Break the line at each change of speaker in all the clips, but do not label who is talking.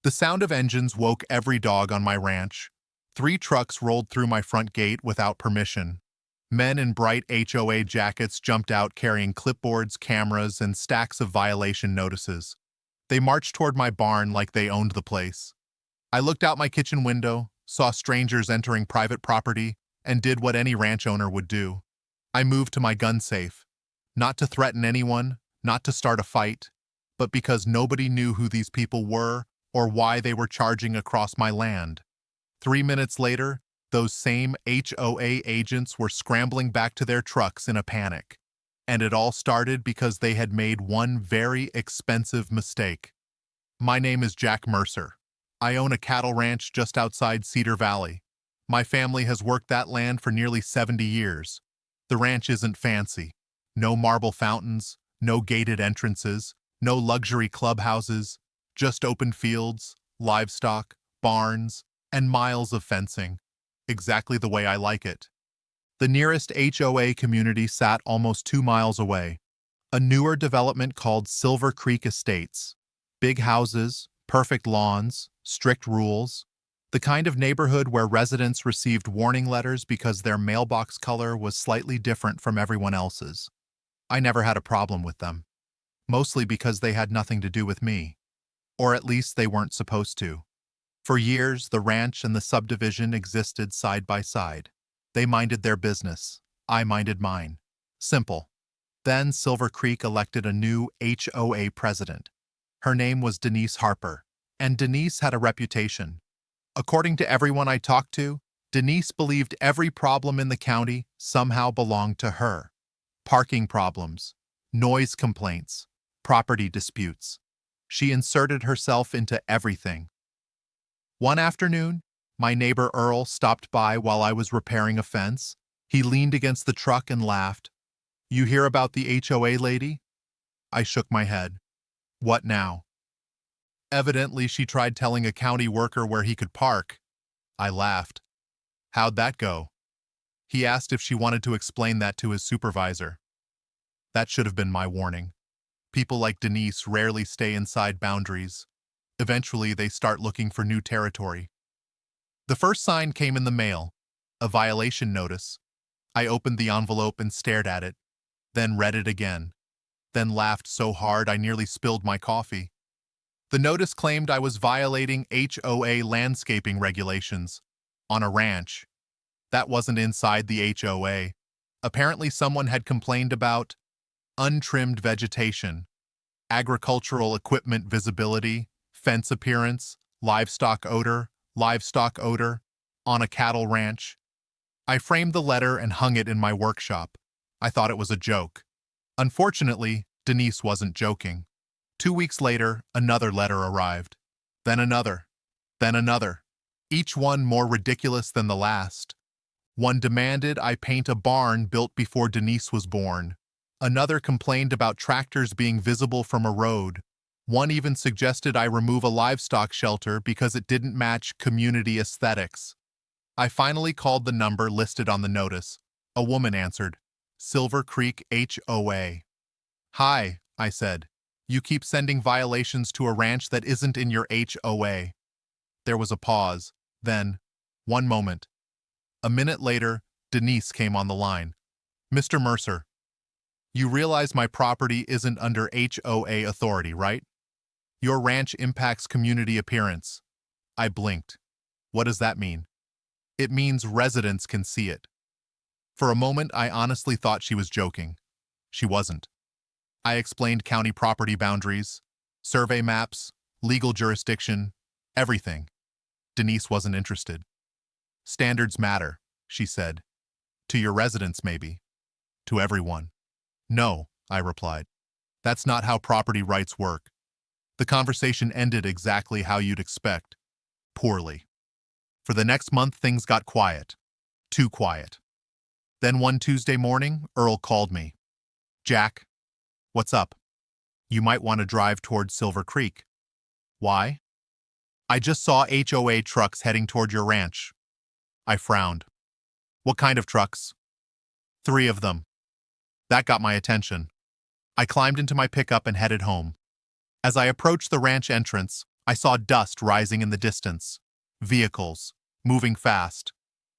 The sound of engines woke every dog on my ranch. 3 trucks rolled through my front gate without permission. Men in bright HOA jackets jumped out carrying clipboards, cameras, and stacks of violation notices. They marched toward my barn like they owned the place. I looked out my kitchen window, saw strangers entering private property, and did what any ranch owner would do. I moved to my gun safe. Not to threaten anyone, not to start a fight, but because nobody knew who these people were or why they were charging across my land. 3 minutes later, those same HOA agents were scrambling back to their trucks in a panic. And it all started because they had made one very expensive mistake. My name is Jack Mercer. I own a cattle ranch just outside Cedar Valley. My family has worked that land for nearly 70 years. The ranch isn't fancy. No marble fountains, no gated entrances, no luxury clubhouses, just open fields, livestock, barns, and miles of fencing. Exactly the way I like it. The nearest HOA community sat almost 2 miles away. A newer development called Silver Creek Estates. Big houses, perfect lawns, strict rules. The kind of neighborhood where residents received warning letters because their mailbox color was slightly different from everyone else's. I never had a problem with them. Mostly because they had nothing to do with me. Or at least they weren't supposed to. For years, the ranch and the subdivision existed side by side. They minded their business. I minded mine. Simple. Then Silver Creek elected a new HOA president. Her name was Denise Harper, and Denise had a reputation. According to everyone I talked to, Denise believed every problem in the county somehow belonged to her. Parking problems, noise complaints, property disputes. She inserted herself into everything. One afternoon, my neighbor Earl stopped by while I was repairing a fence. He leaned against the truck and laughed. "You hear about the HOA lady?" I shook my head. "What now?" "Evidently, she tried telling a county worker where he could park." I laughed. "How'd that go?" He asked if she wanted to explain that to his supervisor. That should have been my warning. People like Denise rarely stay inside boundaries. Eventually, they start looking for new territory. The first sign came in the mail, a violation notice. I opened the envelope and stared at it, then read it again, then laughed so hard I nearly spilled my coffee. The notice claimed I was violating HOA landscaping regulations on a ranch. That wasn't inside the HOA. Apparently someone had complained about untrimmed vegetation, agricultural equipment visibility, fence appearance, livestock odor on a cattle ranch. I framed the letter and hung it in my workshop. I thought it was a joke. Unfortunately, Denise wasn't joking. 2 weeks later, another letter arrived. Then another. Then another. Each one more ridiculous than the last. One demanded I paint a barn built before Denise was born. Another complained about tractors being visible from a road. One even suggested I remove a livestock shelter because it didn't match community aesthetics. I finally called the number listed on the notice. A woman answered. Silver Creek HOA. "Hi," I said. "You keep sending violations to a ranch that isn't in your HOA." There was a pause. Then, one moment. A minute later, Denise came on the line. "Mr. Mercer, you realize my property isn't under HOA authority, right? Your ranch impacts community appearance." I blinked. What does that mean? It means residents can see it. For a moment, I honestly thought she was joking. She wasn't. I explained county property boundaries, survey maps, legal jurisdiction, everything. Denise wasn't interested. "Standards matter," she said. "To your residents, maybe. To everyone." "No," I replied. "That's not how property rights work." The conversation ended exactly how you'd expect. Poorly. For the next month, things got quiet. Too quiet. Then one Tuesday morning, Earl called me. "Jack, what's up? You might want to drive towards Silver Creek." "Why?" "I just saw HOA trucks heading toward your ranch." I frowned. "What kind of trucks?" "3 of them." That got my attention. I climbed into my pickup and headed home. As I approached the ranch entrance, I saw dust rising in the distance. Vehicles. Moving fast.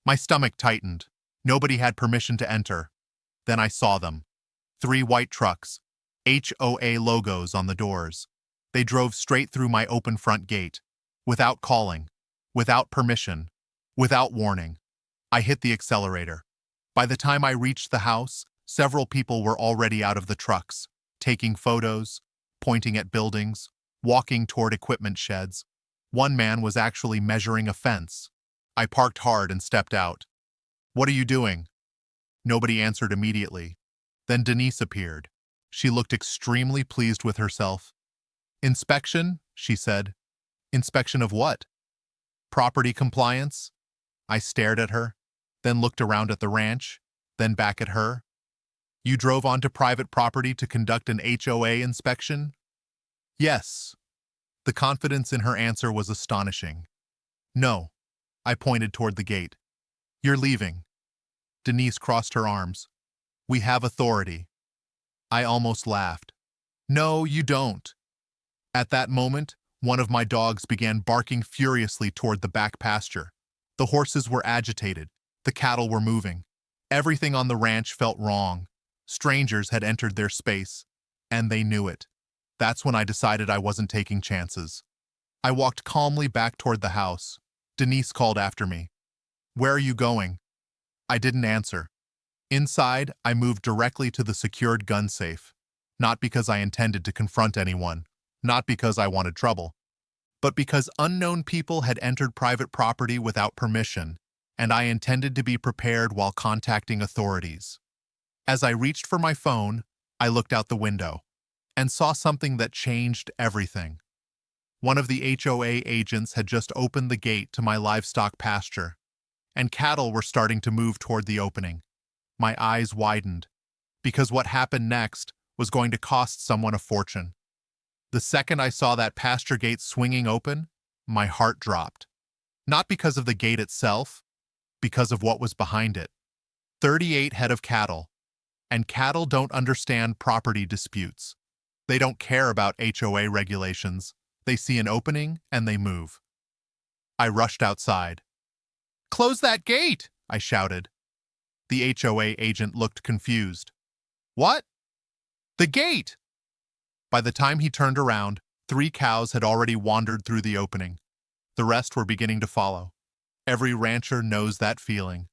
My stomach tightened. Nobody had permission to enter. Then I saw them. 3 white trucks. HOA logos on the doors. They drove straight through my open front gate. Without calling. Without permission. Without warning. I hit the accelerator. By the time I reached the house, several people were already out of the trucks, taking photos, pointing at buildings, walking toward equipment sheds. One man was actually measuring a fence. I parked hard and stepped out. "What are you doing?" Nobody answered immediately. Then Denise appeared. She looked extremely pleased with herself. "Inspection?" she said. "Inspection of what?" "Property compliance?" I stared at her, then looked around at the ranch, then back at her. "You drove onto private property to conduct an HOA inspection?" "Yes." The confidence in her answer was astonishing. "No." I pointed toward the gate. "You're leaving." Denise crossed her arms. "We have authority." I almost laughed. "No, you don't." At that moment, one of my dogs began barking furiously toward the back pasture. The horses were agitated. The cattle were moving. Everything on the ranch felt wrong. Strangers had entered their space, and they knew it. That's when I decided I wasn't taking chances. I walked calmly back toward the house. Denise called after me. "Where are you going?" I didn't answer. Inside, I moved directly to the secured gun safe. Not because I intended to confront anyone, not because I wanted trouble, but because unknown people had entered private property without permission, and I intended to be prepared while contacting authorities. As I reached for my phone, I looked out the window and saw something that changed everything. One of the HOA agents had just opened the gate to my livestock pasture, and cattle were starting to move toward the opening. My eyes widened, because what happened next was going to cost someone a fortune. The second I saw that pasture gate swinging open, my heart dropped. Not because of the gate itself, because of what was behind it. 38 head of cattle. And cattle don't understand property disputes. They don't care about HOA regulations. They see an opening and they move. I rushed outside. "Close that gate!" I shouted. The HOA agent looked confused. "What?" "The gate!" By the time he turned around, 3 cows had already wandered through the opening. The rest were beginning to follow. Every rancher knows that feeling.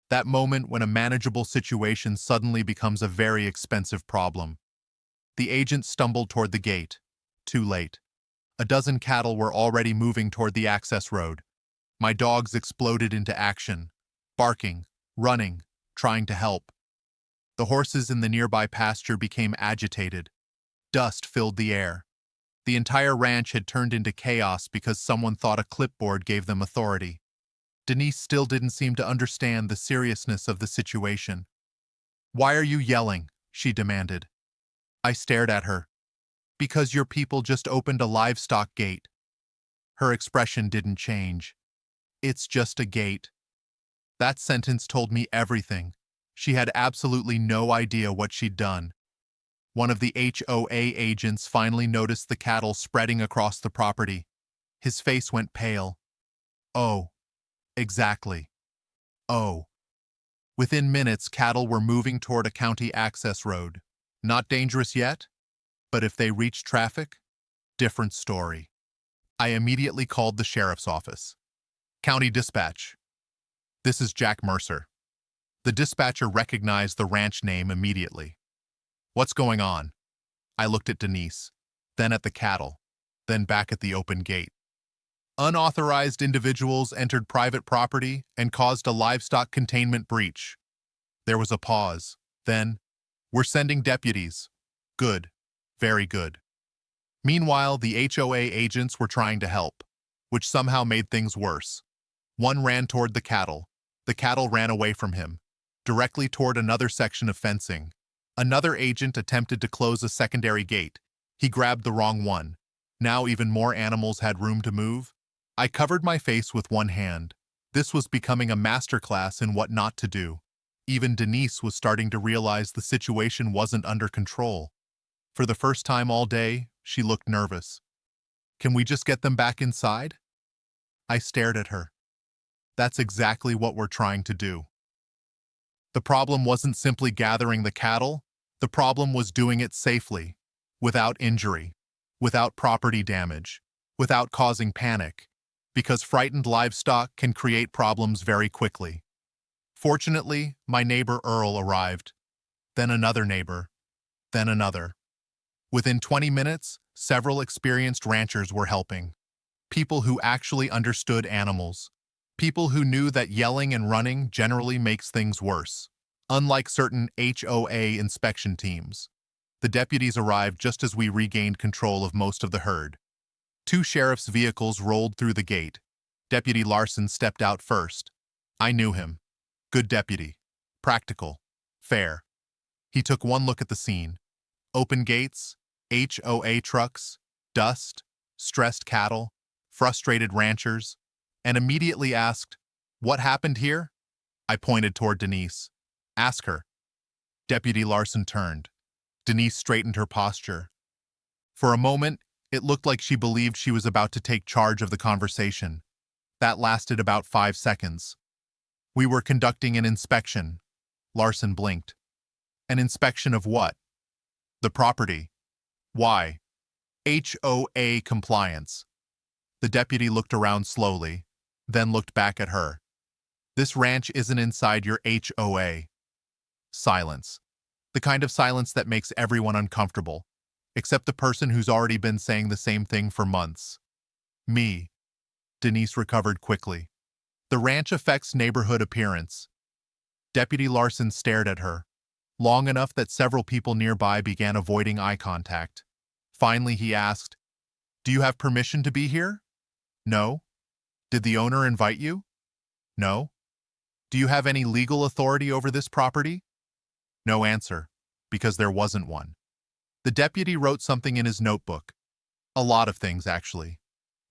That moment when a manageable situation suddenly becomes a very expensive problem. The agent stumbled toward the gate. Too late. A dozen cattle were already moving toward the access road. My dogs exploded into action, barking, running, trying to help. The horses in the nearby pasture became agitated. Dust filled the air. The entire ranch had turned into chaos because someone thought a clipboard gave them authority. Denise still didn't seem to understand the seriousness of the situation. "Why are you yelling?" she demanded. I stared at her. "Because your people just opened a livestock gate." Her expression didn't change. "It's just a gate." That sentence told me everything. She had absolutely no idea what she'd done. One of the HOA agents finally noticed the cattle spreading across the property. His face went pale. "Oh. Exactly. Oh." Within minutes, cattle were moving toward a county access road. Not dangerous yet, but if they reached traffic, different story. I immediately called the sheriff's office. "County dispatch. This is Jack Mercer." The dispatcher recognized the ranch name immediately. "What's going on?" I looked at Denise, then at the cattle, then back at the open gate. "Unauthorized individuals entered private property and caused a livestock containment breach." There was a pause. Then, "We're sending deputies." "Good. Very good." Meanwhile, the HOA agents were trying to help, which somehow made things worse. One ran toward the cattle. The cattle ran away from him, directly toward another section of fencing. Another agent attempted to close a secondary gate. He grabbed the wrong one. Now even more animals had room to move. I covered my face with one hand. This was becoming a masterclass in what not to do. Even Denise was starting to realize the situation wasn't under control. For the first time all day, she looked nervous. Can we just get them back inside? I stared at her. That's exactly what we're trying to do. The problem wasn't simply gathering the cattle. The problem was doing it safely, without injury, without property damage, without causing panic, because frightened livestock can create problems very quickly. Fortunately, my neighbor Earl arrived, then another neighbor, then another. Within 20 minutes, several experienced ranchers were helping. People who actually understood animals. People who knew that yelling and running generally makes things worse. Unlike certain HOA inspection teams, the deputies arrived just as we regained control of most of the herd. 2 sheriff's vehicles rolled through the gate. Deputy Larson stepped out first. I knew him. Good deputy. Practical. Fair. He took one look at the scene. Open gates, HOA trucks, dust, stressed cattle, frustrated ranchers, and immediately asked, "What happened here?" I pointed toward Denise. "Ask her." Deputy Larson turned. Denise straightened her posture. For a moment, it looked like she believed she was about to take charge of the conversation. That lasted about 5 seconds. "We were conducting an inspection." Larson blinked. "An inspection of what?" "The property." "Why?" "HOA compliance." The deputy looked around slowly, then looked back at her. "This ranch isn't inside your HOA." Silence. The kind of silence that makes everyone uncomfortable, except the person who's already been saying the same thing for months. Me. Denise recovered quickly. "The ranch affects neighborhood appearance." Deputy Larson stared at her, long enough that several people nearby began avoiding eye contact. Finally, he asked, "Do you have permission to be here?" "No." "Did the owner invite you?" "No." "Do you have any legal authority over this property?" No answer, because there wasn't one. The deputy wrote something in his notebook. A lot of things, actually.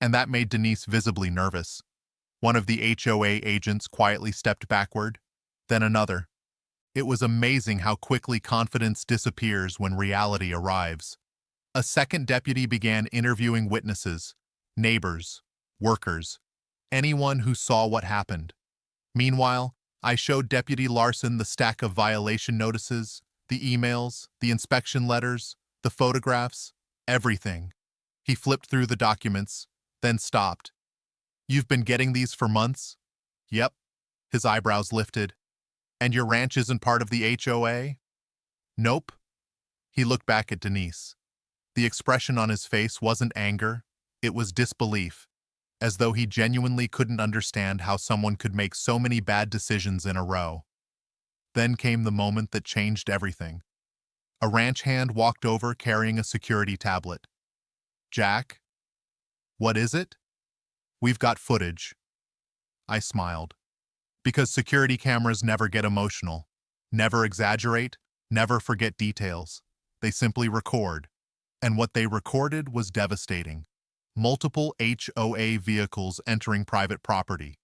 And that made Denise visibly nervous. One of the HOA agents quietly stepped backward, then another. It was amazing how quickly confidence disappears when reality arrives. A second deputy began interviewing witnesses, neighbors, workers, anyone who saw what happened. Meanwhile, I showed Deputy Larson the stack of violation notices, the emails, the inspection letters, the photographs, everything. He flipped through the documents, then stopped. "You've been getting these for months?" "Yep." His eyebrows lifted. "And your ranch isn't part of the HOA?" "Nope." He looked back at Denise. The expression on his face wasn't anger, it was disbelief, as though he genuinely couldn't understand how someone could make so many bad decisions in a row. Then came the moment that changed everything. A ranch hand walked over carrying a security tablet. "Jack?" "What is it?" "We've got footage." I smiled. Because security cameras never get emotional, never exaggerate, never forget details. They simply record. And what they recorded was devastating. Multiple HOA vehicles entering private property,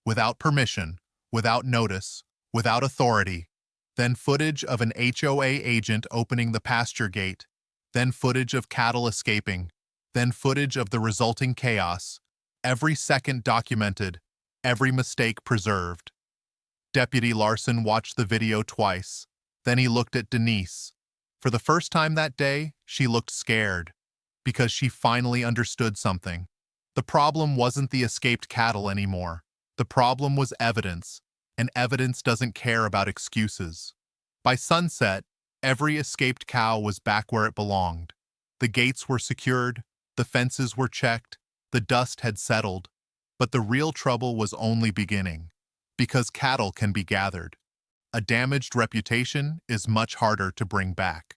without permission, without notice, without authority, then footage of an HOA agent opening the pasture gate, then footage of cattle escaping, then footage of the resulting chaos, every second documented, every mistake preserved. Deputy Larson watched the video twice, then he looked at Denise. For the first time that day, she looked scared. Because she finally understood something. The problem wasn't the escaped cattle anymore. The problem was evidence, and evidence doesn't care about excuses. By sunset, every escaped cow was back where it belonged. The gates were secured, the fences were checked, the dust had settled. But the real trouble was only beginning. Because cattle can be gathered. A damaged reputation is much harder to bring back.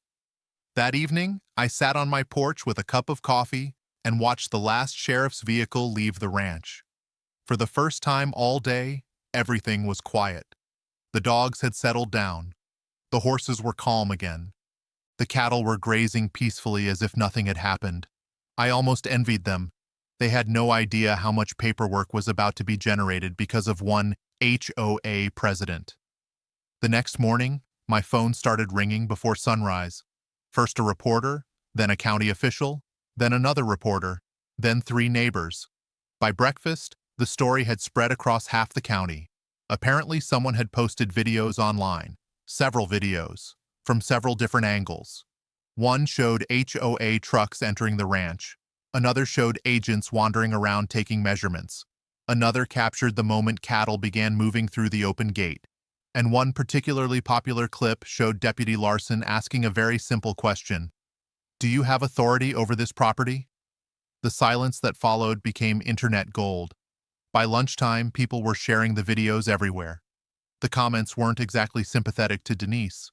That evening, I sat on my porch with a cup of coffee and watched the last sheriff's vehicle leave the ranch. For the first time all day, everything was quiet. The dogs had settled down. The horses were calm again. The cattle were grazing peacefully as if nothing had happened. I almost envied them. They had no idea how much paperwork was about to be generated because of one HOA president. The next morning, my phone started ringing before sunrise. First a reporter, then a county official, then another reporter. Then 3 neighbors. By breakfast, the story had spread across half the county. Apparently, someone had posted videos online, several videos, from several different angles. One showed HOA trucks entering the ranch. Another showed agents wandering around taking measurements. Another captured the moment cattle began moving through the open gate. And one particularly popular clip showed Deputy Larson asking a very simple question. Do you have authority over this property? The silence that followed became internet gold. By lunchtime, people were sharing the videos everywhere. The comments weren't exactly sympathetic to Denise.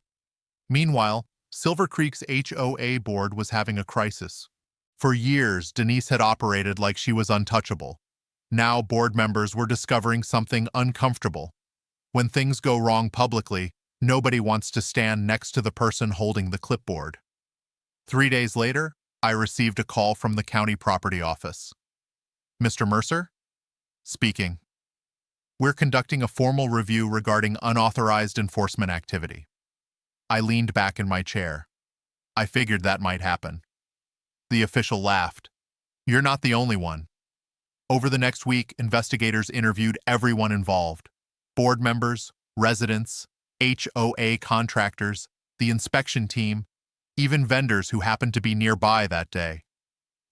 Meanwhile, Silver Creek's HOA board was having a crisis. For years, Denise had operated like she was untouchable. Now, board members were discovering something uncomfortable. When things go wrong publicly, nobody wants to stand next to the person holding the clipboard. 3 days later, I received a call from the county property office. Mr. Mercer? Speaking. We're conducting a formal review regarding unauthorized enforcement activity. I leaned back in my chair. I figured that might happen. The official laughed. You're not the only one. Over the next week, investigators interviewed everyone involved. Board members, residents, HOA contractors, the inspection team, even vendors who happened to be nearby that day.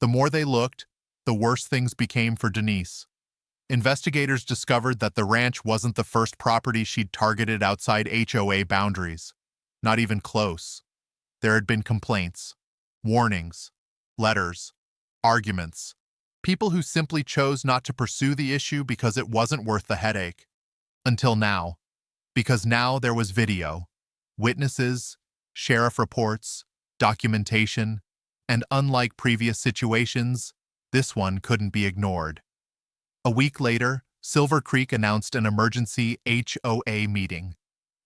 The more they looked, the worse things became for Denise. Investigators discovered that the ranch wasn't the first property she'd targeted outside HOA boundaries. Not even close. There had been complaints, warnings, letters, arguments. People who simply chose not to pursue the issue because it wasn't worth the headache. Until now. Because now there was video, witnesses, sheriff reports, documentation, and unlike previous situations, this one couldn't be ignored. A week later, Silver Creek announced an emergency HOA meeting.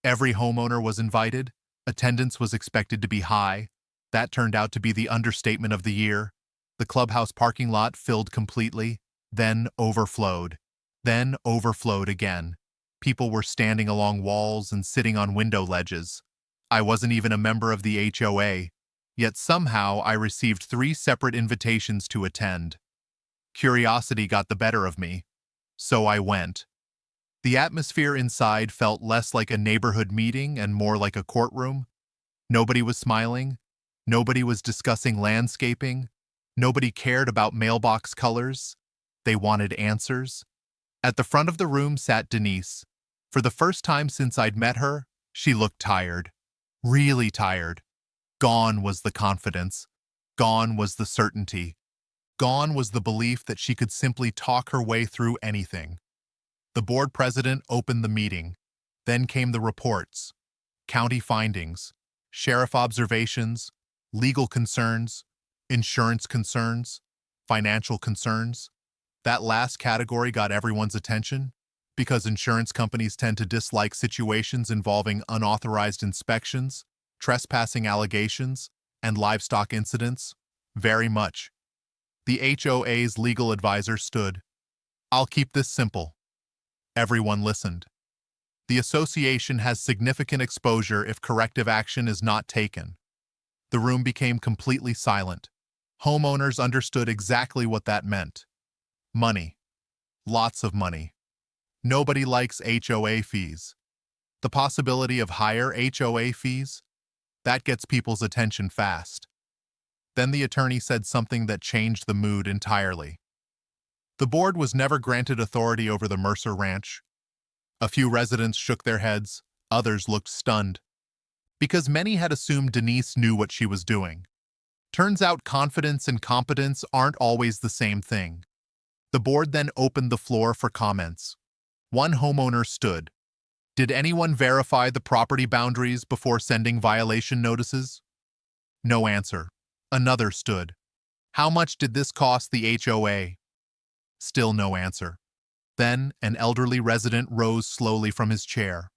Every homeowner was invited. Attendance was expected to be high. That turned out to be the understatement of the year. The clubhouse parking lot filled completely, then overflowed again. People were standing along walls and sitting on window ledges. I wasn't even a member of the HOA, yet somehow I received 3 separate invitations to attend. Curiosity got the better of me, so I went. The atmosphere inside felt less like a neighborhood meeting and more like a courtroom. Nobody was smiling. Nobody was discussing landscaping. Nobody cared about mailbox colors. They wanted answers. At the front of the room sat Denise. For the first time since I'd met her, she looked tired. Really tired. Gone was the confidence. Gone was the certainty. Gone was the belief that she could simply talk her way through anything. The board president opened the meeting. Then came the reports, county findings, sheriff observations, legal concerns, insurance concerns, financial concerns. That last category got everyone's attention because insurance companies tend to dislike situations involving unauthorized inspections, trespassing allegations, and livestock incidents very much. The HOA's legal advisor stood. I'll keep this simple. Everyone listened. The association has significant exposure if corrective action is not taken. The room became completely silent. Homeowners understood exactly what that meant. Money. Lots of money. Nobody likes HOA fees. The possibility of higher HOA fees? That gets people's attention fast. Then the attorney said something that changed the mood entirely. The board was never granted authority over the Mercer Ranch. A few residents shook their heads, others looked stunned. Because many had assumed Denise knew what she was doing. Turns out confidence and competence aren't always the same thing. The board then opened the floor for comments. One homeowner stood. Did anyone verify the property boundaries before sending violation notices? No answer. Another stood. How much did this cost the HOA? Still no answer. Then an elderly resident rose slowly from his chair.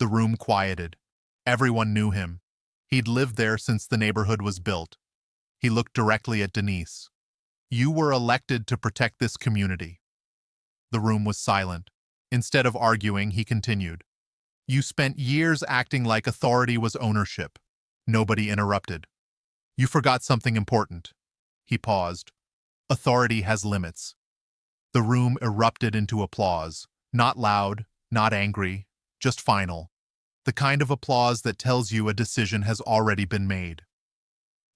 The room quieted. Everyone knew him. He'd lived there since the neighborhood was built. He looked directly at Denise. You were elected to protect this community. The room was silent. Instead of arguing, he continued. You spent years acting like authority was ownership. Nobody interrupted. You forgot something important. He paused. Authority has limits. The room erupted into applause. Not loud, not angry, just final. The kind of applause that tells you a decision has already been made.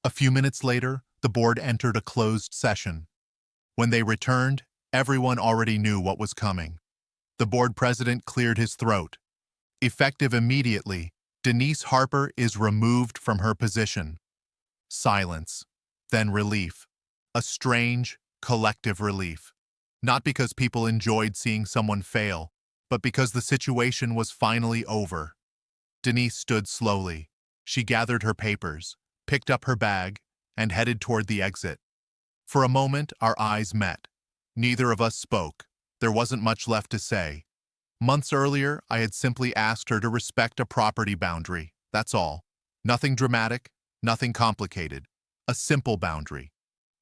A few minutes later, the board entered a closed session. When they returned, everyone already knew what was coming. The board president cleared his throat. Effective immediately, Denise Harper is removed from her position. Silence, then relief. A strange, collective relief. Not because people enjoyed seeing someone fail, but because the situation was finally over. Denise stood slowly. She gathered her papers, picked up her bag, and headed toward the exit. For a moment, our eyes met. Neither of us spoke. There wasn't much left to say. Months earlier, I had simply asked her to respect a property boundary. That's all. Nothing dramatic, nothing complicated. A simple boundary.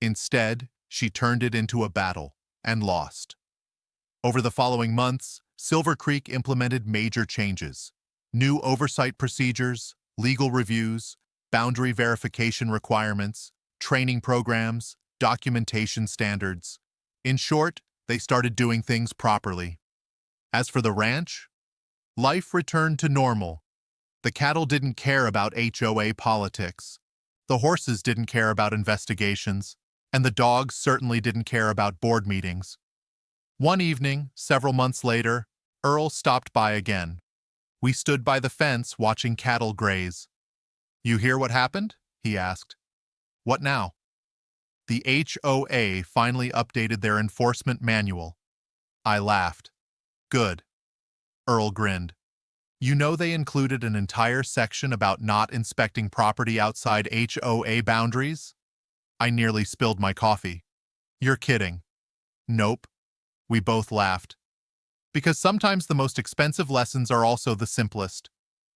Instead, she turned it into a battle and lost. Over the following months, Silver Creek implemented major changes. New oversight procedures, legal reviews, boundary verification requirements, training programs, documentation standards. In short, they started doing things properly. As for the ranch, life returned to normal. The cattle didn't care about HOA politics. The horses didn't care about investigations. And the dogs certainly didn't care about board meetings. One evening, several months later, Earl stopped by again. We stood by the fence watching cattle graze. "You hear what happened?" he asked. "What now?" "The HOA finally updated their enforcement manual." I laughed. "Good." Earl grinned. "You know they included an entire section about not inspecting property outside HOA boundaries?" I nearly spilled my coffee. "You're kidding." "Nope." We both laughed. Because sometimes the most expensive lessons are also the simplest.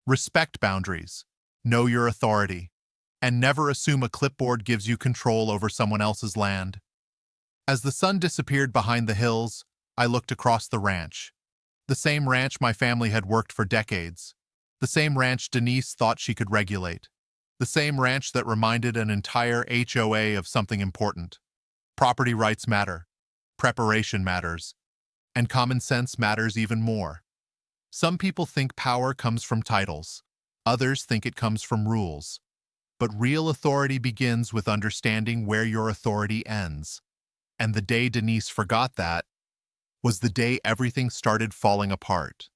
Respect boundaries. Know your authority. And never assume a clipboard gives you control over someone else's land. As the sun disappeared behind the hills, I looked across the ranch. The same ranch my family had worked for decades. The same ranch Denise thought she could regulate. The same ranch that reminded an entire HOA of something important. Property rights matter. Preparation matters. And common sense matters even more. Some people think power comes from titles. Others think it comes from rules. But real authority begins with understanding where your authority ends. And the day Denise forgot that was the day everything started falling apart.